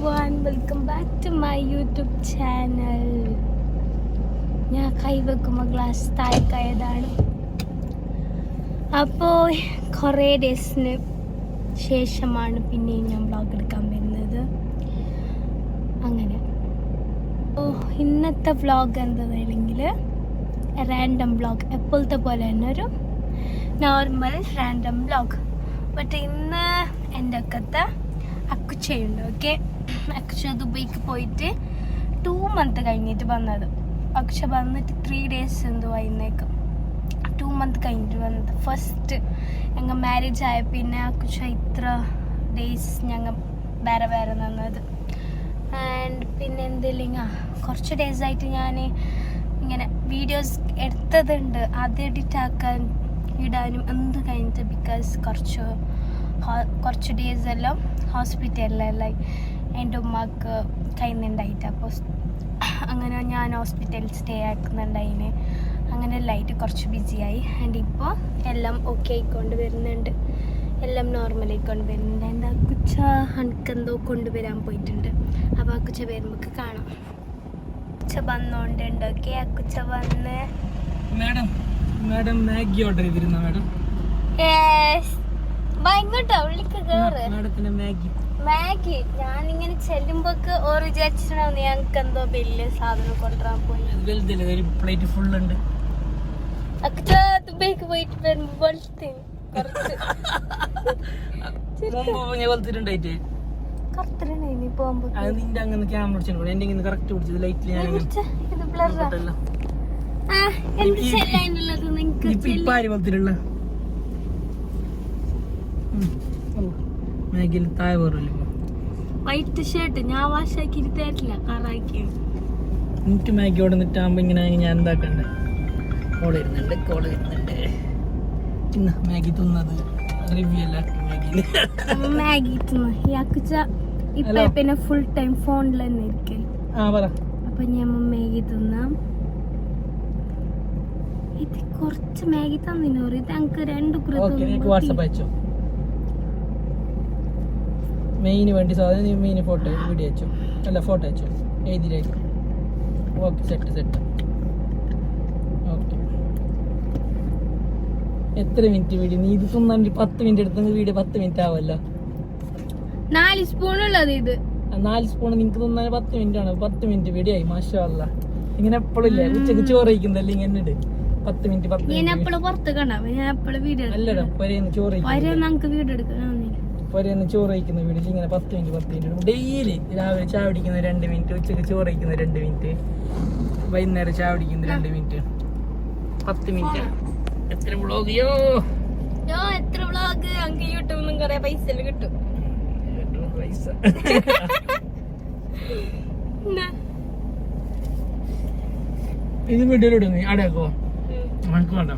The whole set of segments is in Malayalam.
everyone, welcome back to my YouTube channel. ഞാൻ കൈവെക്കുമ്പോൾ ഗ്ലാസ് താഴെക്കായതാണ്. അപ്പോൾ കുറേ ഡേയ്സിന് ശേഷമാണ് പിന്നെയും ഞാൻ വ്ളോഗ് എടുക്കാൻ വരുന്നത്. അങ്ങനെ ഇന്നത്തെ വ്ളോഗ് എന്താണെങ്കിൽ റാൻഡം വ്ളോഗ്, എപ്പോഴത്തെ പോലെ തന്നെ ഒരു നോർമൽ റാൻഡം വ്ളോഗ്. ബട്ട് ഇന്ന് എൻ്റെ അക്കത്തെ അക്കുച്ചയുണ്ട്. ഓക്കെ, അക്കുച്ച ദുബൈക്ക് പോയിട്ട് 2 months കഴിഞ്ഞിട്ട് വന്നത്. അക്കുച്ച വന്നിട്ട് 3 days എന്തോ ആയിരുന്നേക്കും. 2 months കഴിഞ്ഞിട്ട് വന്നത്. ഫസ്റ്റ് ഞങ്ങൾ മാരേജ് ആയ പിന്നെ അക്കുച്ച ഇത്ര ഡേയ്സ് ഞങ്ങൾ വേറെ വേറെ നിന്നത്. ആൻഡ് പിന്നെ എന്തെങ്കിലും കുറച്ച് ഡേയ്സ് ആയിട്ട് ഞാൻ ഇങ്ങനെ വീഡിയോസ് എടുത്തതുണ്ട്, അത് എഡിറ്റ് ആക്കാൻ ഇടാനും എന്ത് കഴിഞ്ഞിട്ട്. ബിക്കോസ് കുറച്ച് ഡേയ്സ് എല്ലാം ഹോസ്പിറ്റലിലെല്ലാം എൻ്റെ ഉമ്മക്ക് കഴിയുന്നുണ്ടായിട്ട്. അപ്പോൾ അങ്ങനെ ഞാൻ ഹോസ്പിറ്റലിൽ സ്റ്റേ ആക്കുന്നുണ്ടായിന്. അങ്ങനെ ലൈറ്റ് കുറച്ച് ബിസിയായി. ആൻഡ് ഇപ്പോൾ എല്ലാം ഓക്കെ ആയിക്കൊണ്ട് വരുന്നുണ്ട്, എല്ലാം നോർമൽ ആയിക്കൊണ്ട് വരുന്നുണ്ട്. എൻ്റെ അക്കുച്ച എനിക്കെന്തോ കൊണ്ടുവരാൻ പോയിട്ടുണ്ട്. അപ്പോൾ അക്കുച്ച വരുമ്പോൾ കാണാം. അക്കുച്ച വന്നോണ്ടുണ്ട്. ഓക്കെ, അക്കുച്ച വന്ന് മാഡം മാഗി ഓർഡർ ചെയ്തിരുന്ന മാഡം. ഇങ്ങോട്ടോ ഉള്ളിക്ക് കേറ്. മാഗി ഞാനിങ്ങനെ ചെല്ലുമ്പോക്ക് ഓർ വിചാരിച്ചിട്ടുണ്ടാവും ഞങ്ങൾക്ക് എന്തോ വലിയ സാധനം കൊണ്ടുവരാൻ പോയി. പ്ലേറ്റ് ഫുൾ ഉണ്ട്. ദുബൈക്ക് പോയിട്ട് വരുമ്പോ വൈറ്റ് ഷർട്ട് ഞാൻ വാഷാക്കി തരില്ല, കറാക്കി. എനിക്ക് മാഗി ഓടുന്നിട്ടാകുമ്പോ ഇങ്ങനെ ഞാൻ എന്താക്കണ്ടേ? കോള് വരുന്നുണ്ട്. ഇന്ന് മാഗി തിന്നത് റിവ്യൂ അല്ല, മാഗി ഇപ്പൊ പിന്നെ ഫുൾ ടൈം ഫോണിൽ തന്നെ ഇരിക്കൽ. അപ്പൊ ഞാൻ മാഗി തിന്നാം. ഇത് കുറച്ച് മാഗി തന്നിനോ? ഇത് ഞങ്ങക്ക് 2 വാട്സാപ്പ് അയച്ചോ. മെയിന് വേണ്ടി സാധനം മെയിൻ ഫോട്ടോ വീഡിയോ അയച്ചോ, അല്ല ഫോട്ടോ അയച്ചോ, എഴുതിയിലേക്ക്. Okay, set. ഓക്കെ, എത്ര മിനിറ്റ് വീഡിയോ? നീ ഇത് തിന്നാൻ 10 minute എടുത്തെങ്കിൽ വീഡിയോ 10 minute ആവല്ലോ. 4 സ്പൂൺ ഉള്ളത് ഇത്. 4 സ്പൂൺ നിങ്ങൾക്ക് തിന്നാൻ 10 minute ആണ്. 10 minute വീഡിയോ ആയി. മാഷാ അല്ലാ. ഇങ്ങനെ എപ്പോഴില്ലേ ഉച്ചക്ക് ചോറ് കഴിക്കുന്നല്ലേ ഇങ്ങനെ ഇട്. 10 minute അല്ലടാ, പൊരേന്ന് ചോറ് ചോറ് കഴിക്കുന്ന വീഡിയോ ഇങ്ങനെ 10 minute ഡെയിലി. രാവിലെ ചായ പിടിക്കുന്ന 2 minute, ഉച്ചക്ക് ചോറ് കഴിക്കുന്ന 2 minute, വൈകുന്നേരം ചായ പിടിക്കുന്ന 2 minute, 10 minute. എത്ര വ്ളോഗ്? എത്ര വ്ളോഗ്? അങ്ങ് യൂട്യൂബിൽ നിന്നും കുറെ പൈസ കിട്ടും. ഇത് വീഡിയോയിലിടുന്നു അടയാക്കോ? നമുക്ക് വേണ്ട.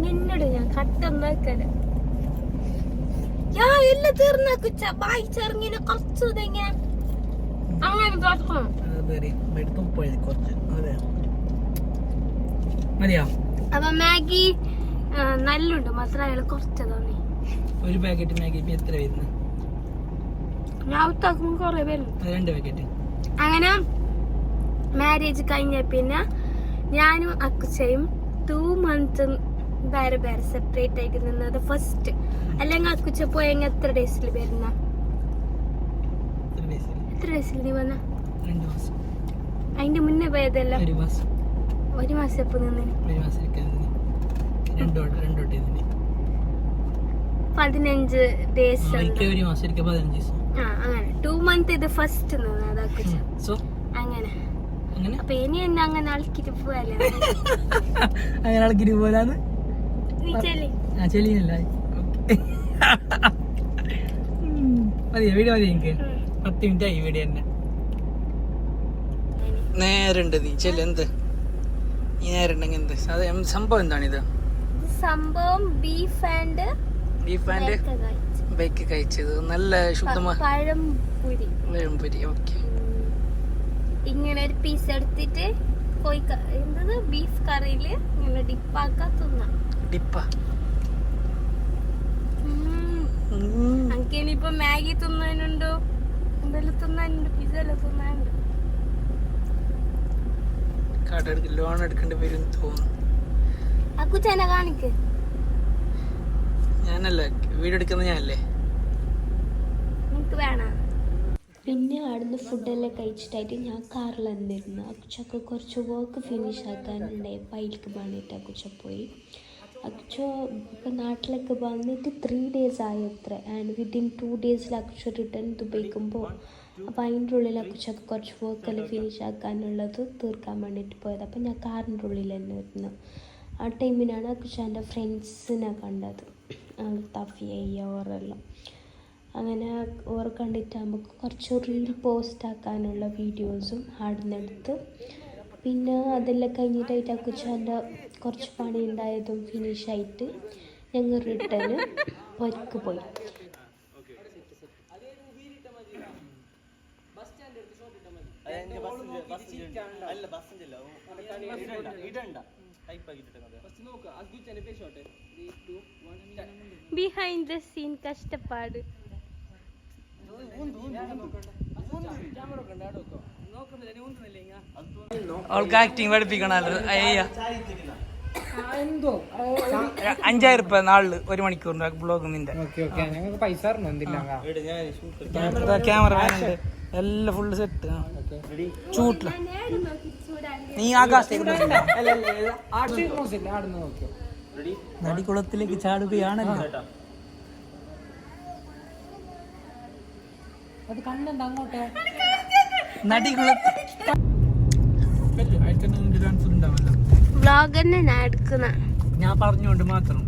നിന്നോട് ഞാൻ കട്ടെന്നാക്കല എല്ലാം തീർന്നാക്കുച്ച വായിച്ചിറങ്ങിനെ കുറച്ച് അങ്ങനെ അപ്പൊ മാഗി നല്ലുണ്ട്, മാത്രം അയാൾ കുറച്ച് തോന്നി. ഒരു പാക്കറ്റ് മാഗി എത്ര വരുന്നു? ഞാൻ കൊറേ പേരും 2 പാക്കറ്റ്. അങ്ങനെ മാരേജ് കഴിഞ്ഞ പിന്നെ ഞാനും അക്കുച്ചയും 2 months വേറെ വേറെ സെപ്പറേറ്റ് ആയിട്ട് നിന്നത്. ഫസ്റ്റ് അല്ലെങ്കിൽ അക്കുച്ച പോയെങ്കിൽ എത്ര ഡേയ്സിൽ വരുന്ന? എത്ര ഡേയ്സിൽ നീ വന്ന? 2 മാസം. അതിന്റെ മുന്നേ പോയതല്ല? 1 മാസം. 1 മാസം എപ്പോ നിന്ന്? 1 മാസം 15 ഡേയ്സ്. 1 മാസം 15 ദിവസം. അങ്ങനെ 2 months ഇത് ഫസ്റ്റ് നിന്നത് അക്കുച്ച. അങ്ങനെ അപ്പൊ ഇനി എന്നെ അങ്ങനെ ആൾക്കിട്ട് പോവല്ലേ? അങ്ങനെ ആൾക്കിട്ട് പോരാന്ന് ചെല്ലിനല്ല. മതിയോ വീഡിയോ? മതി എനിക്ക് 10 minute ആയി വീഡിയോ തന്നെ. നേരുണ്ട് നീ ചെല്ല്. എന്ത് ഈ നേരുണ്ടെങ്കിൽ എന്ത് സംഭവം? എന്താണിത് സംഭവം? ബീഫ് ആൻഡ് ബേക്ക് കഴിച്ചത്. നല്ല ശുദ്ധമായ പഴംപൊരി. ഓക്കെ, ഇങ്ങനെ ഒരു പീസ് എടുത്തിട്ട് ബീഫ് കറിയില് ഇങ്ങനെ ഡിപ്പാക്കാ തിന്നാം. ഡിപ്പ മാഗി തിന്നാനുണ്ട്, എന്തെല്ലാം തിന്നാനുണ്ട്, പിസ്സ എല്ലാം തിന്നാനുണ്ട്. ലോൺ എടുക്കേണ്ടി വരും തോന്നുന്നു. അക്കുച്ചനെ കാണിക്ക്. ഞാനല്ല വീഡിയോ എടുക്കുന്നത്, ഞാനല്ലേ. നിനക്ക് വേണ? പിന്നെ അവിടുന്ന് ഫുഡെല്ലാം കഴിച്ചിട്ടായിട്ട് ഞാൻ കാറിൽ വന്നിരുന്നു. അക്കുച്ചക്ക് കുറച്ച് വർക്ക് ഫിനിഷ് ആക്കാനുണ്ടായി, ഫയലിക്ക് വേണ്ടിയിട്ട് അക്കുച്ച പോയി. അക്കുച്ച ഇപ്പം നാട്ടിലേക്ക് വന്നിട്ട് 3 days ആയത്ര. ആൻഡ് വിത്തിൻ 2 days അക്കുച്ച റിട്ടേൺ ദുബൈക്കുമ്പോൾ. അപ്പോൾ അതിൻ്റെ ഉള്ളിൽ അക്കുച്ചക്ക് കുറച്ച് വർക്കെല്ലാം ഫിനിഷ് ആക്കാനുള്ളത് തീർക്കാൻ വേണ്ടിയിട്ട് പോയത്. അപ്പം ഞാൻ കാറിൻ്റെ ഉള്ളിൽ തന്നെ ഇരുന്നു. ആ ടൈമിനാണ് അക്കുച്ചാൻ്റെ ഫ്രണ്ട്സിനെ കണ്ടത്, തഫിയ ഓരെല്ലാം. അങ്ങനെ ഓർ കണ്ടിട്ട് നമുക്ക് കുറച്ച് റീൽ പോസ്റ്റ് ആക്കാനുള്ള വീഡിയോസും ആടുന്നെടുത്ത്. പിന്നെ അതെല്ലാം കഴിഞ്ഞിട്ടായിട്ട് അക്കുച്ചാൻ്റെ കുറച്ച് പണി ഉണ്ടായതും ഫിനിഷായിട്ട് ഞങ്ങൾ റിട്ടേൺ പൊരക്ക് പോയി. ബിഹൈൻഡ് ദ സീൻ കഷ്ടപ്പാട്. അവൾക്ക് ആക്ടിങ് പഠിപ്പിക്കണല്ലോ. 5000 രൂപ നാളില് 1 മണിക്കൂറിന്റെ ബ്ലോഗ്. നിന്റെ പൈസ ക്യാമറമാൻ ഉണ്ട്, എല്ലാം ഫുള്ള് സെറ്റ്. ചൂട്ടില്ല നീ ആകാശത്തേക്ക് നടിക്കുളത്തിലേക്ക് ചാടുകയാണല്ലോ. അത് കണ്ണുണ്ട് അങ്ങോട്ട് വ്ളോഗ് തന്നെ ഞാൻ എടുക്കുന്ന. ഞാൻ പറഞ്ഞോണ്ട് മാത്രം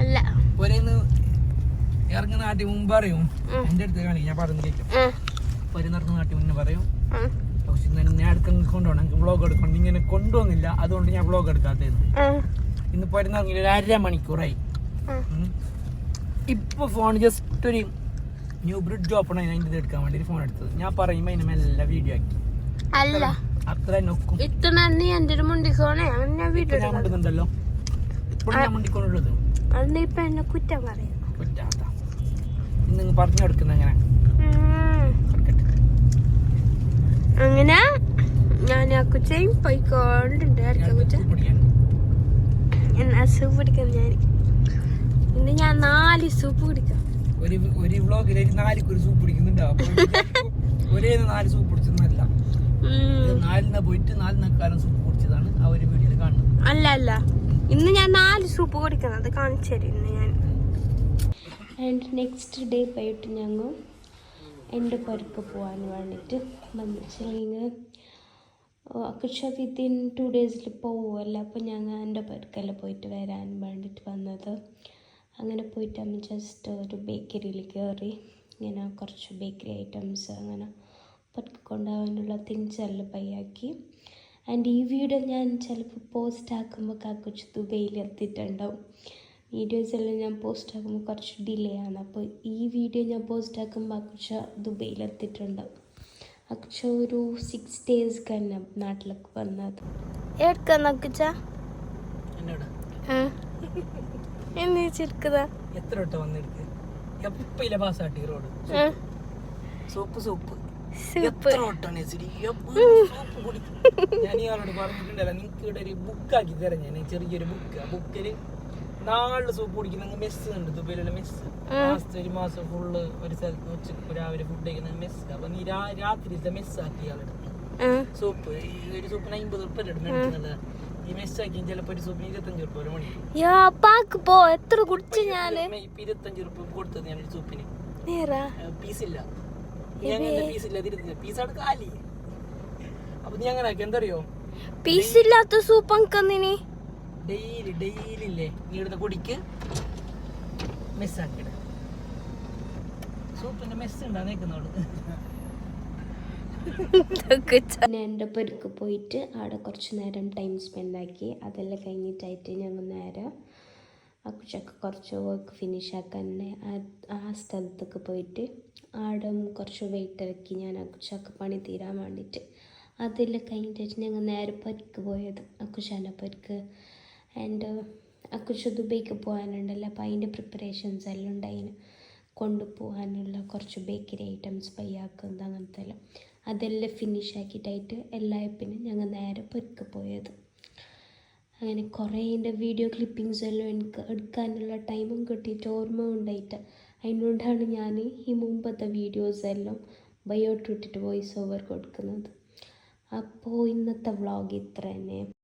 അല്ല, ഒരേന്ന് ഇറങ്ങുന്ന നാട്ടി മുമ്പ് അറിയും. എന്റെ അടുത്ത് കാണിക്കും, ഞാൻ പറഞ്ഞിരിക്കും. ഒരേ നടക്കുന്ന നാട്ടി മുന്നേ പറയും. പക്ഷെ ഞാൻ എടുക്കുന്ന കൊണ്ടുപോകണം, എനിക്ക് വ്ളോഗ് എടുക്കണം. ഇങ്ങനെ കൊണ്ടുപോകുന്നില്ല, അതുകൊണ്ട് ഞാൻ വ്ളോഗ് എടുക്കാത്തത്. ഇന്ന് പോരുന്നിറങ്ങി 1.5 മണിക്കൂറായി. ഇപ്പൊ ഫോൺ ജസ്റ്റ് ഒരു ന്യൂ ബ്രിഡ്ജ് ഓപ്പൺ ആയി അതിൻ്റെ എടുക്കാൻ വേണ്ടി ഫോൺ എടുത്തത്. ഞാൻ പറയുമ്പോ അതിന് മെല്ലെ വീഡിയോ ആക്കി. അല്ല അത്ര നോക്കും. ഇത്ര എന്റെ ഒരു മുണ്ടിക്കോണേ ഞാൻ വീഡിയോ ഞാൻ മുണ്ടുന്നുണ്ടല്ലോ. ഇപ്പോഴും ഞാൻ മുണ്ടിക്കൊണ്ടുള്ളത്. അന്ന് ഇപ്പൊ എന്നെ കുറ്റം പറയാം. കുറ്റാത്ത ഇന്ന് പറഞ്ഞു കൊടുക്കുന്ന അങ്ങനെ അങ്ങനെ ഞാൻ അക്കുച്ചയും പോയിക്കൊണ്ടുണ്ട്. എന്നാ സൂപ്പ് പിടിക്കാം. ഇന്ന് ഞാൻ 4 സൂപ്പ് കുടിക്കാം. ഒരു വ്ളോഗിൽ 4 കുറി സൂപ്പ് പിടിക്കുന്നുണ്ടാവും. ഒരേ 4 സൂപ്പ് പിടിച്ചതല്ല, 4 പോയിട്ട് 4 കാലം സൂപ്പ് കുടിച്ചതാണ് ആ ഒരു വീഡിയോയിൽ കാണുന്നത്. അല്ല ഇന്ന് ഞാൻ 4 സൂപ്പ് കുടിക്കണം, അത് കാണിച്ചു തരും ഇന്ന് ഞാൻ. ആൻഡ് നെക്സ്റ്റ് ഡേ പോയിട്ട് ഞങ്ങൾ എൻ്റെ പുരക്ക് പോകാൻ വേണ്ടിയിട്ട് വന്നിച്ചില്ലെങ്കിൽ അക്കുച്ച വിത്തിൻ 2 days പോവുമല്ലോ. അപ്പോൾ ഞങ്ങൾ എൻ്റെ പുരക്കെല്ലാം പോയിട്ട് വരാൻ വേണ്ടിയിട്ട് വന്നത്. അങ്ങനെ പോയിട്ട് ജസ്റ്റ് ഒരു ബേക്കറിയിൽ കയറി ഇങ്ങനെ കുറച്ച് ബേക്കറി ഐറ്റംസ് അങ്ങനെ പുറത്ത് കൊണ്ടുപോകാനുള്ള തിങ്സ് എല്ലാം ബൈയാക്കി. ആൻഡ് ഈ വീഡിയോ ഞാൻ ചിലപ്പോൾ പോസ്റ്റ് ആക്കുമ്പോൾ അക്കുച്ച ദുബൈയിൽ എത്തിയിട്ടുണ്ടാവും. വീഡിയോസ് എല്ലാം ഞാൻ പോസ്റ്റ് ആക്കുമ്പോൾ കുറച്ച് ഡിലേ ആണ്. അപ്പോൾ ഈ വീഡിയോ ഞാൻ പോസ്റ്റ് ആക്കുമ്പോൾ അക്കുച്ച ദുബൈയിൽ എത്തിയിട്ടുണ്ടാവും. അക്കുച്ച ഒരു 6 days തന്നെ നാട്ടിലേക്ക് വന്നത്. എടുക്കുന്ന എത്ര വട്ടം വന്നെടുക്ക് എപ്പില്ല പാസ്സാട്ടി റോഡ് സൂപ്പ് സൂപ്പ് എത്ര വട്ടാണ് സൂപ്പ് കുടിക്കും. ഞാൻ ഇയാളോട് പറഞ്ഞിട്ടുണ്ടല്ലോ, നിങ്ങൾക്ക് ഇവിടെ ഒരു ബുക്കാക്കി തരാം. ഞാൻ ചെറിയൊരു ബുക്കില് 4 സൂപ്പ് കുടിക്കുന്ന മെസ്സ് ഉണ്ട് ദുബൈയിലുള്ള മെസ്സ്. ഒരു മാസം ഫുള്ള് ഒരു സ്ഥലത്ത് ഉച്ചക്ക് രാവിലെ ഫുഡ് കഴിക്കുന്ന മെസ്സ്. അപ്പൊ നീ രാത്രിയിലത്തെ മെസ്സാക്കി ഇയാളെടുത്ത് സൂപ്പ്. ഒരു സൂപ്പിന് 50 രൂപ എടുക്കുന്നുണ്ട്. ഈ മെസ്സാക്കി ചിലപ്പോ ഒരു സൂപ്പിന് 25 രൂപ 1 മണിക്കൂർ. എത്ര കുടിച്ചു ഞാന്. 25 രൂപ കൊടുത്തത് ഞാൻ ഒരു സൂപ്പിന്. പീസില്ല, ഞങ്ങളുടെ പീസില്ല, തിരുത്തില്ല, പീസാണ് കാലി. അപ്പൊ നീ അങ്ങനെ ആക്കി എന്തറിയോ, പീസില്ലാത്ത സൂപ്പ് അങ്കന്നിനി ഡെയിലി ഇല്ലേ നീ ഇടുന്ന കുടിക്ക് മെസ്സാക്കിട. സൂപ്പിന്റെ മെസ്സ് ഉണ്ടാ നിൽക്കുന്നോളൂ. പിന്നെ എൻ്റെ പുരക്ക് പോയിട്ട് അവിടെ കുറച്ച് നേരം ടൈം സ്പെൻഡ് ആക്കി. അതെല്ലാം കഴിഞ്ഞിട്ടായിട്ട് ഞങ്ങൾ നേരെ അക്കുച്ചക്ക് കുറച്ച് വർക്ക് ഫിനിഷ് ആക്കാനുണ്ട്. ആ സ്ഥലത്തൊക്കെ പോയിട്ട് ആടെ കുറച്ച് വെയിറ്റ് ഇറക്കി ഞാൻ അക്കുച്ചക്ക് പണി തീരാൻ വേണ്ടിയിട്ട്. അതെല്ലാം കഴിഞ്ഞിട്ട് ഞങ്ങൾ നേരെ പുരക്ക് പോയത്, അക്കുച്ചാൻ്റെ പുരക്ക്. ആൻഡ് അക്കുച്ച ദുബൈക്ക് പോകാനുണ്ടല്ലോ, അപ്പോൾ അതിൻ്റെ പ്രിപ്പറേഷൻസ് എല്ലാം ഉണ്ടായിന്. കൊണ്ടുപോകാനുള്ള കുറച്ച് ബേക്കറി ഐറ്റംസ് പയ്യാക്കുന്നത് അങ്ങനത്തെ എല്ലാം അതെല്ലാം ഫിനിഷ് ആക്കിയിട്ടായിട്ട് എല്ലായപ്പിനും ഞങ്ങൾ നേരെ പൊരുക്ക് പോയത്. അങ്ങനെ കുറേ എൻ്റെ വീഡിയോ ക്ലിപ്പിങ്സ് എല്ലാം എനിക്ക് എടുക്കാനുള്ള ടൈമും കിട്ടിയിട്ട് ഓർമ്മ ഉണ്ടായിട്ട് അതിനുകൊണ്ടാണ് ഞാൻ ഈ മുമ്പത്തെ വീഡിയോസ് എല്ലാം ബയോട്ട് ഇട്ടിട്ട് വോയിസ് ഓവർ കൊടുക്കുന്നത്. അപ്പോൾ ഇന്നത്തെ വ്ളോഗ് ഇത്ര തന്നെ.